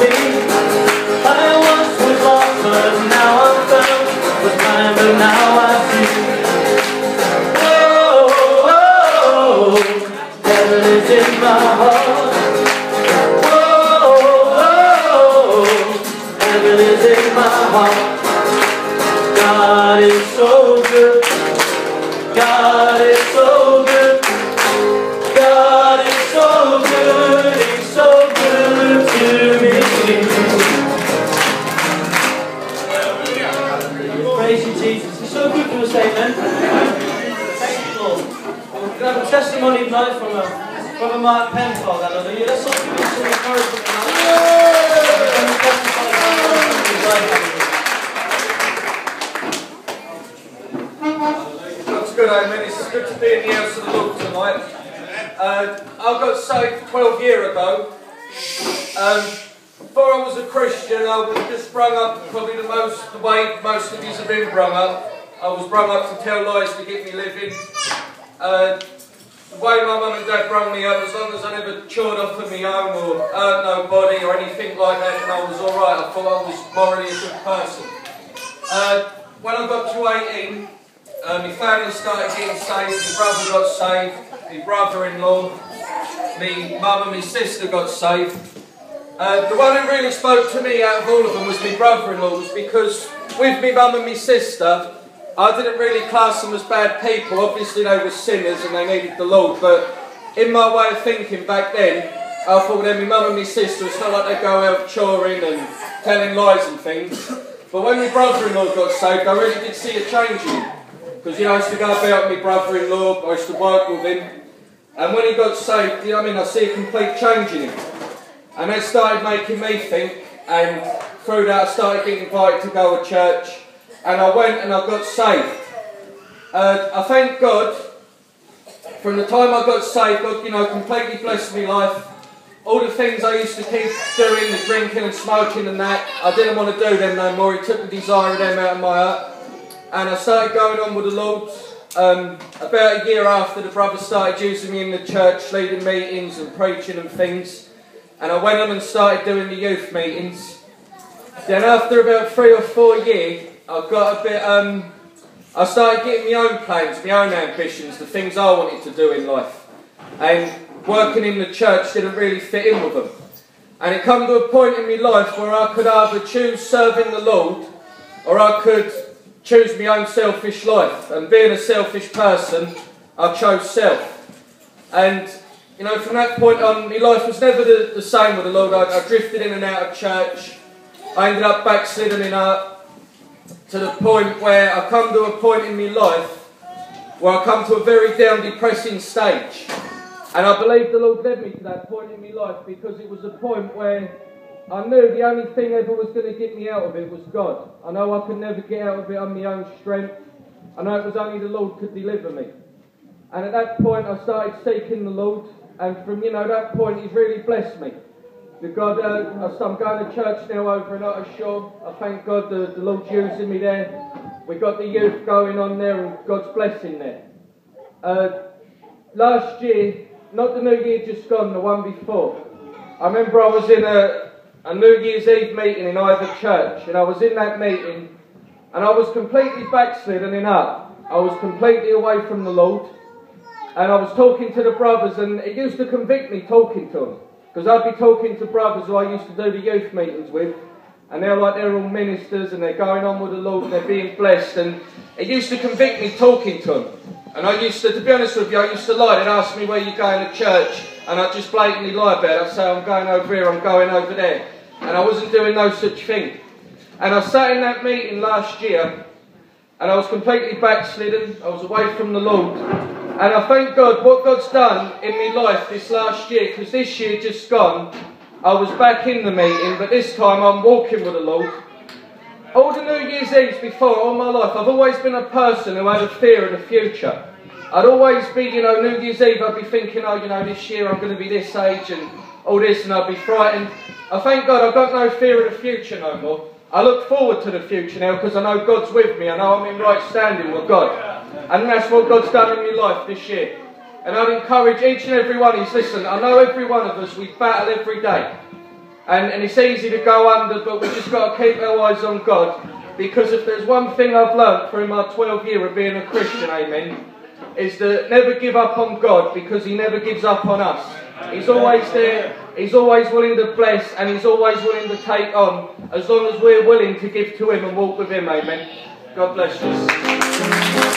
me. I once was lost, but now I'm found. Was blind, but now I see. Oh, oh, oh, heaven is in my heart. Oh, oh, oh, heaven is in my heart. God is so good. God is so good. God is so good. He's so good to me. Praise you, Jesus. He's so good to us, amen. Thank you, Lord. We're going to have a testimony tonight from Brother Mark Penfold. Hallelujah. Let's all give him some encouragement tonight. That's good, amen. It's good to be in the house of the Lord tonight. I got saved 12 years ago. Before I was a Christian, I was just brung up probably the way most of you have been brung up. I was brung up to tell lies to get me living. The way my mum and dad brung me up, as long as I never chawed off of my own or hurt nobody or anything like that, then I was alright. I thought I was morally a good person. When I got to 18, my family started getting saved, my brother got saved, my brother-in-law, my mum and my sister got saved. The one who really spoke to me out of all of them was my brother-in-law, was because with my mum and my sister, I didn't really class them as bad people. Obviously they were sinners and they needed the Lord, but in my way of thinking back then, I thought then my mum and my sister, it's not like they go out choring and telling lies and things. But when my brother-in-law got saved, I really did see a change in him. Because I used to go about with my brother-in-law, I used to work with him. And when he got saved, I see a complete change in him. And that started making me think, and through that I started getting invited to go to church. And I went and I got saved. I thank God, from the time I got saved, God, completely blessed my life. All the things I used to keep doing, the drinking and smoking and that, I didn't want to do them no more. He took the desire of them out of my heart. And I started going on with the Lord. About a year after, the brothers started using me in the church, leading meetings and preaching and things. And I went on and started doing the youth meetings. Then after about 3 or 4 years, I got a bit, I started getting my own plans, my own ambitions, the things I wanted to do in life. And working in the church didn't really fit in with them. And it come to a point in my life where I could either choose serving the Lord, or I could choose my own selfish life. And being a selfish person, I chose self. And, from that point on, my life was never the same with the Lord. I drifted in and out of church. I ended up backsliding in art, to the point where I come to a point in my life where I come to a very down, depressing stage. And I believe the Lord led me to that point in my life because it was a point where I knew the only thing ever was going to get me out of it was God. I know I could never get out of it on my own strength. I know it was only the Lord could deliver me. And at that point I started seeking the Lord, and from that point He's really blessed me. I'm going to church now over in Ottershaw. I thank God the Lord's using me there. We got the youth going on there and God's blessing there. Last year, not the New Year just gone, the one before, I remember I was in a New Year's Eve meeting in either church, and I was in that meeting and I was completely backslidden in up. I was completely away from the Lord, and I was talking to the brothers, and it used to convict me talking to them. Because I'd be talking to brothers who I used to do the youth meetings with, and they're all ministers and they're going on with the Lord and they're being blessed, and it used to convict me talking to them. And I used to be honest with you, I used to lie. They'd ask me where you're going to church, and I'd just blatantly lie about it. I'd say I'm going over here, I'm going over there. And I wasn't doing no such thing. And I sat in that meeting last year, and I was completely backslidden. I was away from the Lord. And I thank God what God's done in my life this last year, because this year just gone, I was back in the meeting, but this time I'm walking with the Lord. All the New Year's Eves before, all my life, I've always been a person who had a fear of the future. I'd always be, New Year's Eve, I'd be thinking, this year I'm going to be this age and all this, and I'd be frightened. I thank God I've got no fear of the future no more. I look forward to the future now because I know God's with me. I know I'm in right standing with God. And that's what God's done in my life this year. And I'd encourage each and every one who's listening. I know every one of us, we battle every day. And it's easy to go under, but we've just got to keep our eyes on God. Because if there's one thing I've learnt through my 12 year of being a Christian, amen, is to never give up on God, because he never gives up on us. He's always there, he's always willing to bless, and he's always willing to take on, as long as we're willing to give to him and walk with him, amen. God bless you.